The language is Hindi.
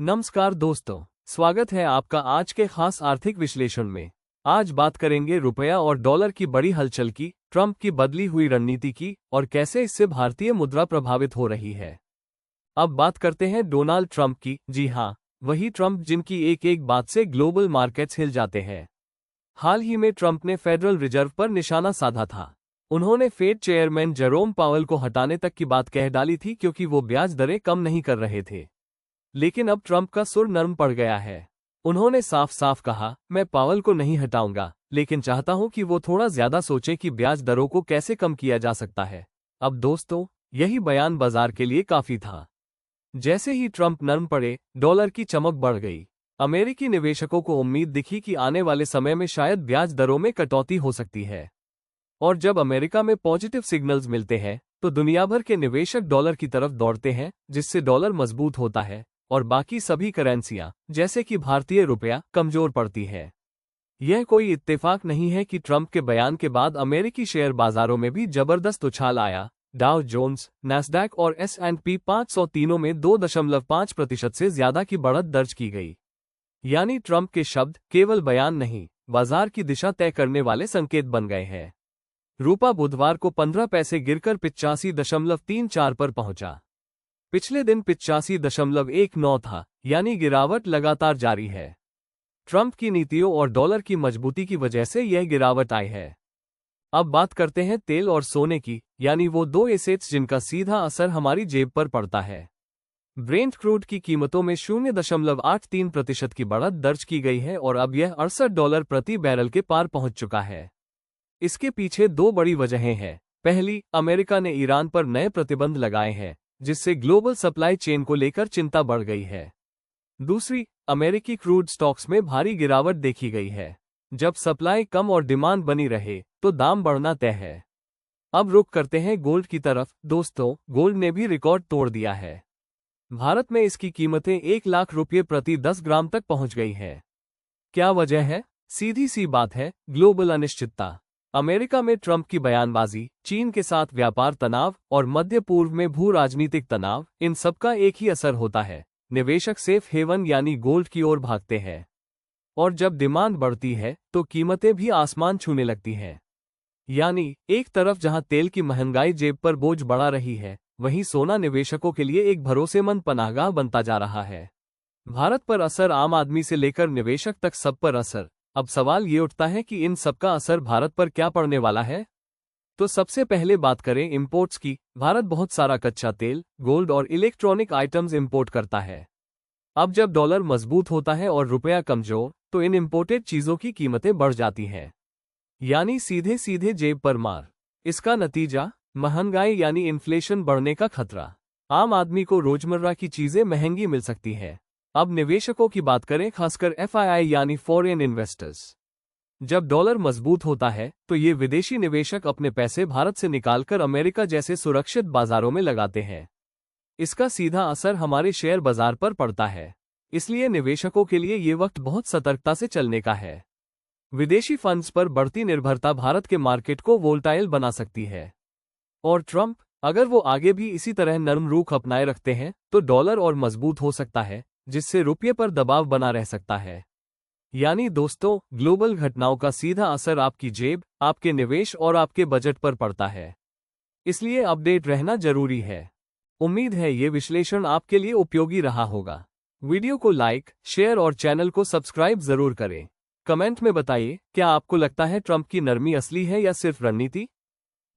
नमस्कार दोस्तों, स्वागत है आपका आज के खास आर्थिक विश्लेषण में। आज बात करेंगे रुपया और डॉलर की बड़ी हलचल की, ट्रंप की बदली हुई रणनीति की और कैसे इससे भारतीय मुद्रा प्रभावित हो रही है। अब बात करते हैं डोनाल्ड ट्रंप की। जी हाँ, वही ट्रंप जिनकी एक एक बात से ग्लोबल मार्केट्स हिल जाते हैं। हाल ही में ट्रंप ने फेडरल रिजर्व पर निशाना साधा था। उन्होंने फेड चेयरमैन जेरोम पावेल को हटाने तक की बात कह डाली थी क्योंकि वो ब्याज दरें कम नहीं कर रहे थे। लेकिन अब ट्रंप का सुर नरम पड़ गया है। उन्होंने साफ साफ कहा, मैं पावेल को नहीं हटाऊंगा, लेकिन चाहता हूं कि वो थोड़ा ज्यादा सोचे कि ब्याज दरों को कैसे कम किया जा सकता है। अब दोस्तों, यही बयान बाजार के लिए काफी था। जैसे ही ट्रंप नरम पड़े, डॉलर की चमक बढ़ गई। अमेरिकी निवेशकों को उम्मीद दिखी कि आने वाले समय में शायद ब्याज दरों में कटौती हो सकती है। और जब अमेरिका में पॉजिटिव सिग्नल्स मिलते हैं, तो दुनिया भर के निवेशक डॉलर की तरफ दौड़ते हैं, जिससे डॉलर मजबूत होता है और बाकी सभी करेंसियां, जैसे कि भारतीय रुपया, कमजोर पड़ती है। यह कोई इत्तेफाक नहीं है कि ट्रंप के बयान के बाद अमेरिकी शेयर बाजारों में भी जबरदस्त उछाल आया। डाउ जोन्स, नैस्डैक और S&P 500 तीनों में 2.5% से ज्यादा की बढ़त दर्ज की गई। यानी ट्रंप के शब्द केवल बयान नहीं, बाजार की दिशा तय करने वाले संकेत बन गए हैं। रूपा बुधवार को 15 पैसे गिरकर 85.34 पर पहुंचा। पिछले दिन 85.19 था, यानी गिरावट लगातार जारी है। ट्रंप की नीतियों और डॉलर की मजबूती की वजह से यह गिरावट आई है। अब बात करते हैं तेल और सोने की, यानी वो दो एसेट्स जिनका सीधा असर हमारी जेब पर पड़ता है। ब्रेंट क्रूड की कीमतों में 0.83% की बढ़त दर्ज की गई है और अब यह $68 प्रति बैरल के पार पहुंच चुका है। इसके पीछे दो बड़ी वजहें हैं। पहली, अमेरिका ने ईरान पर नए प्रतिबंध लगाए हैं, जिससे ग्लोबल सप्लाई चेन को लेकर चिंता बढ़ गई है। दूसरी, अमेरिकी क्रूड स्टॉक्स में भारी गिरावट देखी गई है। जब सप्लाई कम और डिमांड बनी रहे, तो दाम बढ़ना तय है। अब रुख करते हैं गोल्ड की तरफ। दोस्तों, गोल्ड ने भी रिकॉर्ड तोड़ दिया है। भारत में इसकी कीमतें 1 लाख रुपये प्रति 10 ग्राम तक पहुंच गई है। क्या वजह है? सीधी सी बात है, ग्लोबल अनिश्चितता। अमेरिका में ट्रंप की बयानबाजी, चीन के साथ व्यापार तनाव और मध्य पूर्व में भू राजनीतिक तनाव, इन सबका एक ही असर होता है। निवेशक सेफ हेवन यानी गोल्ड की ओर भागते हैं। और जब डिमांड बढ़ती है, तो कीमतें भी आसमान छूने लगती हैं। यानी एक तरफ जहां तेल की महंगाई जेब पर बोझ बढ़ा रही है, वहीं सोना निवेशकों के लिए एक भरोसेमंद पनाहगाह बनता जा रहा है। भारत पर असर, आम आदमी से लेकर निवेशक तक सब पर असर। अब सवाल ये उठता है कि इन सबका असर भारत पर क्या पड़ने वाला है। तो सबसे पहले बात करें इंपोर्ट्स की। भारत बहुत सारा कच्चा तेल, गोल्ड और इलेक्ट्रॉनिक आइटम्स इंपोर्ट करता है। अब जब डॉलर मजबूत होता है और रुपया कमजोर, तो इन इंपोर्टेड चीजों की कीमतें बढ़ जाती हैं। यानी सीधे सीधे जेब पर मार। इसका नतीजा, महंगाई यानी इन्फ्लेशन बढ़ने का खतरा। आम आदमी को रोजमर्रा की चीजें महंगी मिल सकती हैं। अब निवेशकों की बात करें, खासकर FII यानी फॉरेन इन्वेस्टर्स। जब डॉलर मजबूत होता है, तो ये विदेशी निवेशक अपने पैसे भारत से निकालकर अमेरिका जैसे सुरक्षित बाजारों में लगाते हैं। इसका सीधा असर हमारे शेयर बाजार पर पड़ता है। इसलिए निवेशकों के लिए ये वक्त बहुत सतर्कता से चलने का है। विदेशी फंड्स पर बढ़ती निर्भरता भारत के मार्केट को वोलेटाइल बना सकती है। और ट्रंप, अगर वो आगे भी इसी तरह नरम रुख अपनाए रखते हैं, तो डॉलर और मजबूत हो सकता है, जिससे रुपये पर दबाव बना रह सकता है। यानी दोस्तों, ग्लोबल घटनाओं का सीधा असर आपकी जेब, आपके निवेश और आपके बजट पर पड़ता है। इसलिए अपडेट रहना जरूरी है। उम्मीद है ये विश्लेषण आपके लिए उपयोगी रहा होगा। वीडियो को लाइक, शेयर और चैनल को सब्सक्राइब जरूर करें। कमेंट में बताइए, क्या आपको लगता है ट्रंप की नरमी असली है या सिर्फ रणनीति?